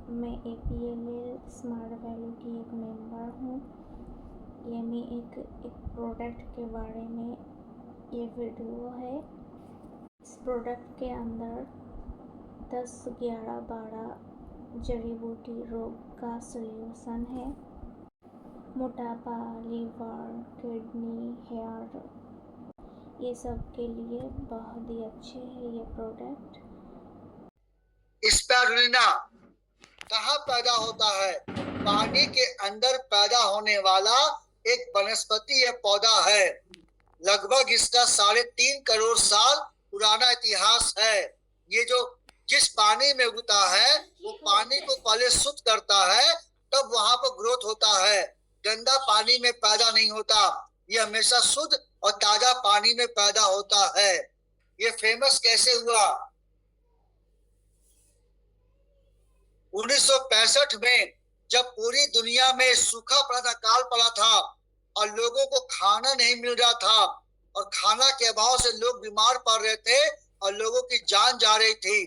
मैं APLL smart value की एक मेंबर हूँ। ये मैं एक प्रोडक्ट के बारे में ये वीडियो है। इस प्रोडक्ट के अंदर 10, 11, 12 जड़ी बूटी रोग का सॉल्यूशन है। मोटापा, लीवर, किडनी, हेयर, ये सब के लिए बहुत ही अच्छे है ये प्रोडक्ट। स्पाइरुलिना कहाँ पैदा होता है? पानी के अंदर पैदा होने वाला एक वनस्पति या पौधा है। लगभग इसका 3.5 करोड़ साल पुराना इतिहास है। ये जो जिस पानी में उगता है वो पानी को पहले शुद्ध करता है, तब वहां पर ग्रोथ होता है। गंदा पानी में पैदा नहीं होता, ये हमेशा शुद्ध और ताजा पानी में पैदा होता है। ये फेमस कैसे हुआ? 1965 में जब पूरी दुनिया में सूखा पड़ा था, काल पड़ा था और लोगों को खाना नहीं मिल रहा था और खाना के अभाव से लोग बीमार पड़ रहे थे और लोगों की जान जा रही थी,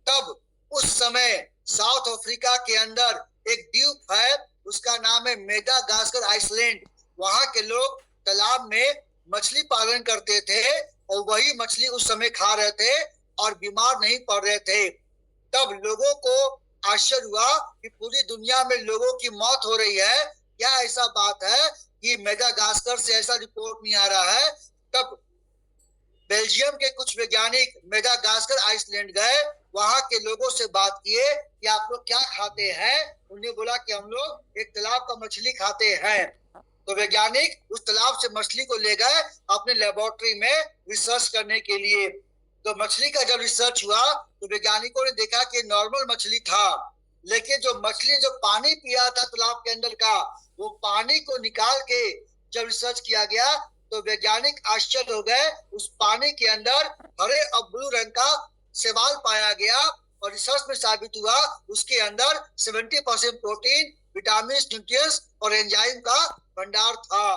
तब उस समय साउथ अफ्रीका के अंदर एक द्वीप है, उसका नाम है मेडागास्कर आइसलैंड। वहां के लोग तालाब में मछली पालन करते थे और वही मछली उस समय खा रहे थे और बीमार नहीं पड़ रहे थे। तब लोगों को आश्चर्य हुआ कि पूरी दुनिया में लोगों की मौत हो रही है, क्या ऐसा बात है कि मेडागास्कर से ऐसा रिपोर्ट नहीं आ रहा है। तब बेल्जियम के कुछ वैज्ञानिक मेडागास्कर आइसलैंड गए, वहां के लोगों से बात किए कि आप लोग क्या खाते हैं। उन्हें बोला कि हम लोग एक तालाब का मछली खाते हैं। तो वैज्ञानिक उस तालाब से मछली को ले गए अपने लेबोरेटरी में रिसर्च करने के लिए। तो मछली का जब रिसर्च हुआ तो वैज्ञानिकों ने देखा कि नॉर्मल मछली था, लेकिन जो मछली जो पानी पिया था तालाब के अंदर का, वो पानी को निकाल के जब रिसर्च किया गया तो वैज्ञानिक आश्चर्य हो गए। उस पानी के अंदर हरे और ब्लू रंग का शैवाल पाया गया और रिसर्च में साबित हुआ उसके अंदर 70% प्रोटीन, विटामिन, न्यूट्रिएंट्स और एंजाइम का भंडार था।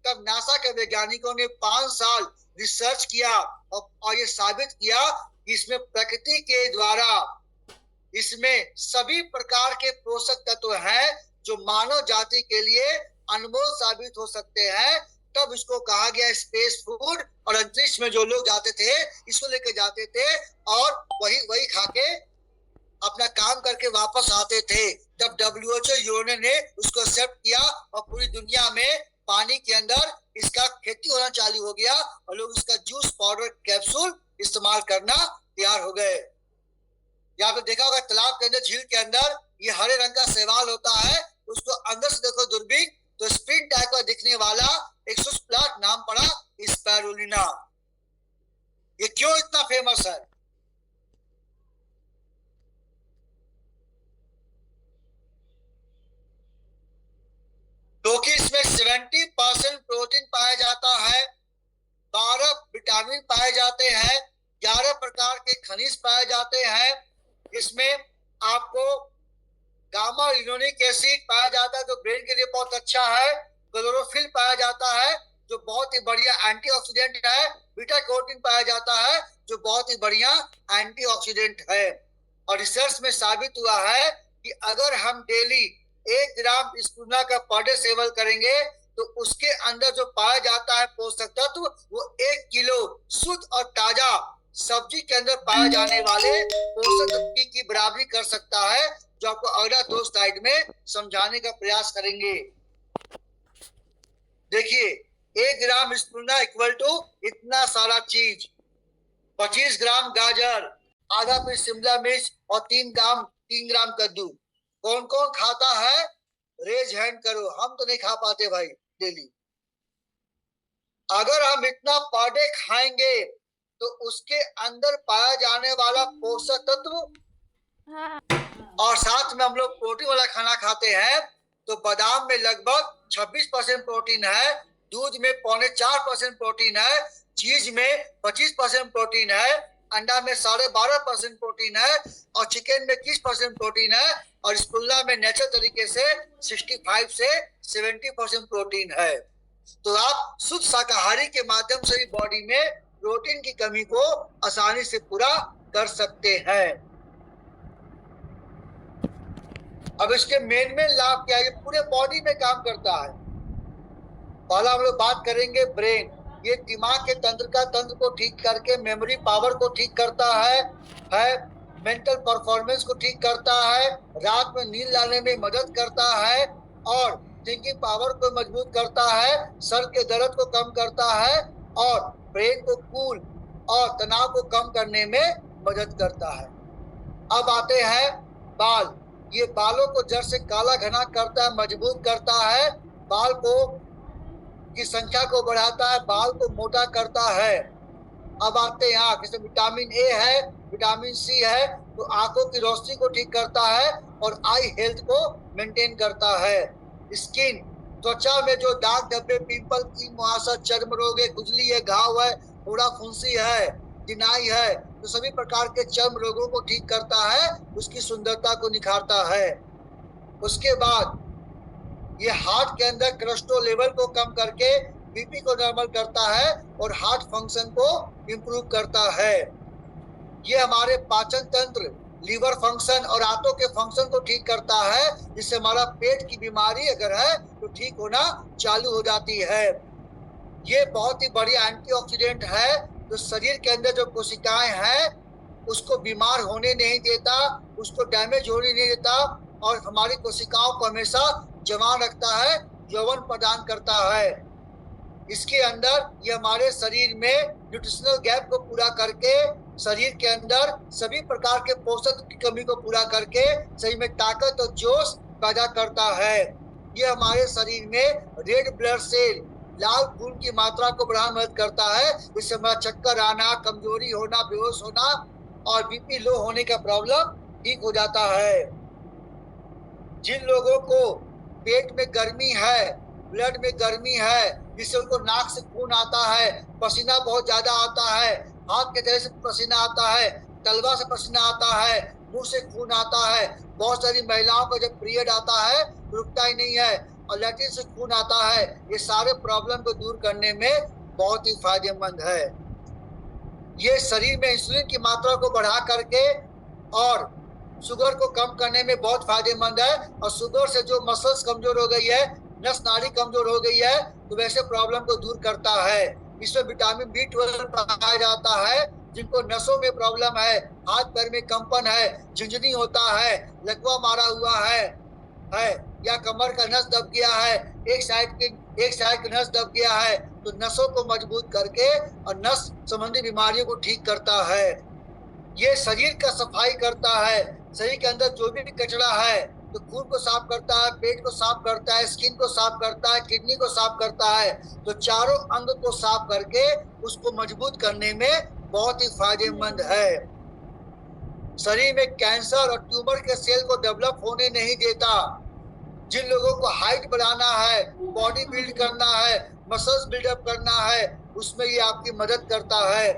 तब नासा के वैज्ञानिकों ने 5 साल रिसर्च किया और ये साबित किया कि इसमें प्रकृति के द्वारा इसमें सभी प्रकार के पोषक तत्व हैं जो मानव जाति के लिए अनमोल साबित हो सकते हैं। तब इसको कहा गया स्पेस फूड, और अंतरिक्ष में जो लोग जाते थे इसको लेके जाते थे और वही खा के अपना काम करके वापस आते थे। तब WHO यूएन ने उसको एक्सेप्ट किया और पूरी दुनिया में पानी के अंदर इसका खेती होना चालू हो गया और लोग इसका जूस, पाउडर, कैप्सूल इस्तेमाल करना तैयार हो गए। यहाँ पे देखा होगा तालाब के अंदर, झील के अंदर ये हरे रंग का शैवाल होता है, उसको अंदर से देखो दूरबीन तो स्प्रिंग टाइप का दिखने वाला एक प्लांट नाम पड़ा स्पाइरुलिना। ये क्यों इतना फेमस है? क्योंकि इसमें 70% प्रोटीन पाया जाता है, 12 विटामिन पाए जाते हैं, 11 प्रकार के खनिज पाए जाते हैं। इसमें आपको गामा लिनोलिक एसिड पाया जाता है जो ब्रेन के लिए बहुत अच्छा है। क्लोरोफिल पाया जाता है जो बहुत ही बढ़िया एंटीऑक्सीडेंट है। बीटा कैरोटीन पाया जाता है जो बहुत ही बढ़िया एंटीऑक्सीडेंट है। और रिसर्च में साबित हुआ है कि अगर हम डेली 1 ग्राम स्पूना का पर डे सेवन करेंगे तो उसके अंदर जो पाया जाता है पोषक तत्व वो 1 किलो शुद्ध और ताजा सब्जी के अंदर पाए जाने वाले पोषक तत्व की बराबरी कर सकता है, जो आपको अगला 2 स्लाइड में समझाने का प्रयास करेंगे। देखिए 1 ग्राम स्पूना इक्वल टू इतना सारा चीज, 25 ग्राम गाजर, आधा पीस शिमला मिर्च और 3 ग्राम कद्दू। कौन कौन खाता है? रेज हैंड करो। हम तो नहीं खा पाते भाई डेली। अगर हम इतना पर डे खाएंगे तो उसके अंदर पाया जाने वाला पोषक तत्व और साथ में हम लोग प्रोटीन वाला खाना खाते हैं तो बादाम में लगभग 26% प्रोटीन है, दूध में 4.25% प्रोटीन है, चीज में 25% प्रोटीन है, अंडा में 12.5% प्रोटीन है और चिकन में 21% प्रोटीन है और स्पुल्ला में नेचुरल तरीके से 65 से 70% प्रोटीन है। तो आप शुद्ध शाकाहारी के माध्यम से भी बॉडी में प्रोटीन की कमी को आसानी से पूरा कर सकते हैं। अब इसके मेन लाभ क्या है? ये पूरे बॉडी में काम करता है। पहला हम लोग बात करेंगे ब्रेन। ये दिमाग के तंत्र को ठीक करके मेमोरी पावर को ठीक करता है मेंटल परफॉर्मेंस को ठीक करता है, रात में नींद लाने में मदद करता है और थिंकिंग पावर को मजबूत करता है, सर के दर्द को कम करता है और ब्रेन को कूल और तनाव को कम करने में मदद करता है। अब आते हैं बाल। ये बालों को जड़ से काला घना करता है, मजबूत करता है, बाल को की संख्या को बढ़ाता है, बाल को मोटा करता है। अब आते हैं आंख। इसमें विटामिन ए है, विटामिन सी है, तो आंखों की रोशनी को ठीक करता है और आई हेल्थ को मेंटेन करता है। स्किन, त्वचा में जो दाग धब्बे, पिंपल की मुहासा, चर्म रोग है, खुजली है, घाव है, फोड़ा फुंसी है, चिनाई है, तो सभी प्रकार के चर्म रोगों को ठीक करता है, उसकी सुंदरता को निखारता है। उसके बाद ये हार्ट के अंदर कोलेस्ट्रॉल लेवल को कम करके बीपी को नॉर्मल करता है और हार्ट फंक्शन को इंप्रूव करता है। ये हमारे पाचन तंत्र, लीवर फंक्शन और आंतों के फंक्शन को ठीक करता है, जिससे हमारा पेट की बीमारी अगर है तो ठीक होना चालू हो जाती है। ये बहुत ही बढ़िया एंटीऑक्सीडेंट है, जो शरीर के अंदर जो कोशिकाएं हैं उसको बीमार होने नहीं देता, उसको डैमेज होने नहीं देता और हमारी कोशिकाओं को हमेशा जवान रखता है, यौवन प्रदान करता है। इसके अंदर ये हमारे शरीर में न्यूट्रिशनल गैप को पूरा करके शरीर के अंदर सभी प्रकार के पोषक की कमी को पूरा करके शरीर में ताकत और जोश पैदा करता है। ये हमारे शरीर में रेड ब्लड सेल, लाल खून की मात्रा को बढ़ाने में मदद करता है, जिससे हमारा चक्कर आना, कमजोरी होना, बेहोश होना और बीपी लो होने का प्रॉब्लम ठीक हो जाता है। जिन लोगों को पेट में गर्मी है, ब्लड में गर्मी है, जिससे उनको नाक से खून आता है, पसीना बहुत ज्यादा आता है, हाथ के तरह से पसीना आता है, तलवा से पसीना आता है, मुंह से खून आता है, बहुत सारी महिलाओं का जब पीरियड आता है रुकता ही नहीं है और लैट्रिन से खून आता है, ये सारे प्रॉब्लम को दूर करने में बहुत ही फायदेमंद है। ये शरीर में इंसुलिन की मात्रा को बढ़ा करके और शुगर को कम करने में बहुत फायदेमंद है और शुगर से जो मसल्स कमजोर हो गई है, नस नाड़ी कमजोर हो गई है, तो वैसे प्रॉब्लम को दूर करता है। इसमें विटामिन B12 पाया जाता है। जिनको नसों में प्रॉब्लम है, हाथ पैर में कंपन है, झुंझुनी होता है, लकवा मारा हुआ है या कमर का नस दब गया है, एक साइड का नस दब गया है, तो नसों को मजबूत करके और नस संबंधी बीमारियों को ठीक करता है। ये शरीर का सफाई करता है, शरीर के अंदर जो भी कचरा है तो खून को साफ करता है, पेट को साफ करता है, स्किन को साफ करता है, किडनी को साफ करता है, तो चारों अंग को साफ करके उसको मजबूत करने में बहुत ही फायदेमंद है। शरीर में कैंसर और ट्यूमर के सेल को डेवलप होने नहीं देता। जिन लोगों को हाइट बढ़ाना है, बॉडी बिल्ड करना है, मसल्स बिल्डअप करना है, उसमें ये आपकी मदद करता है।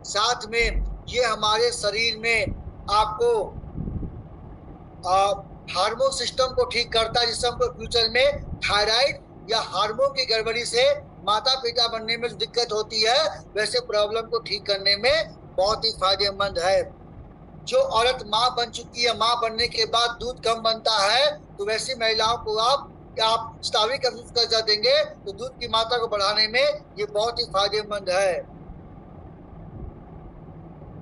साथ में ये हमारे शरीर में आपको हार्मोन सिस्टम को ठीक करता है, जिससे हमको फ्यूचर में थायराइड या हार्मोन की गड़बड़ी से माता पिता बनने में जो दिक्कत होती है, वैसे प्रॉब्लम को ठीक करने में बहुत ही फायदेमंद है। जो औरत माँ बन चुकी है, माँ बनने के बाद दूध कम बनता है, तो वैसी महिलाओं को आप स्टार्विक कर देंगे तो दूध की मात्रा को बढ़ाने में ये बहुत ही फायदेमंद है।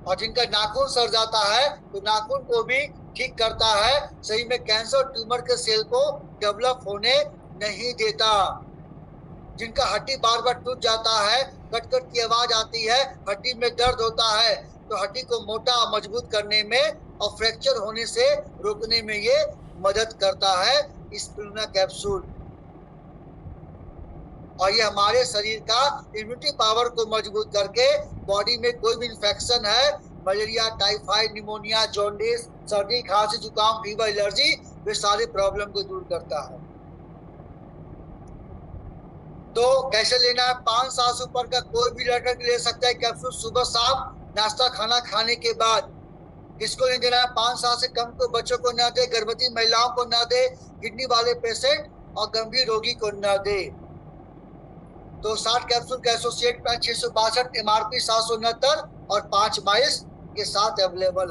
और जिनका नाखून सड़ जाता है तो नाखून को भी ठीक करता है, सही में कैंसर ट्यूमर के सेल को डेवलप होने नहीं देता। जिनका हड्डी बार बार टूट जाता है, कट कट की आवाज आती है, हड्डी में दर्द होता है, तो हड्डी को मोटा और मजबूत करने में और फ्रैक्चर होने से रोकने में ये मदद करता है स्पिरुलिना कैप्सूल। और ये हमारे शरीर का इम्यूनिटी पावर को मजबूत करके बॉडी में कोई भी इन्फेक्शन है, मलेरिया, टाइफाइड, निमोनिया, जॉन्डिस, सर्दी, खांसी, जुकाम, फीवर, एलर्जी, वे सारे प्रॉब्लम को दूर करता है। तो कैसे लेना है? 5 साल से ऊपर का कोई भी लड़का ले सकता है कैप्सूल, सुबह शाम नाश्ता खाना खाने के बाद। किसको नहीं देना है? 5 साल से कम को बच्चों को न दे, गर्भवती महिलाओं को न दे, किडनी वाले पेशेंट और गंभीर रोगी को न दे। तो 60 कैप्सूल का एसोसिएट प्राइस 662, MRP 769 और 5 22 के साथ अवेलेबल।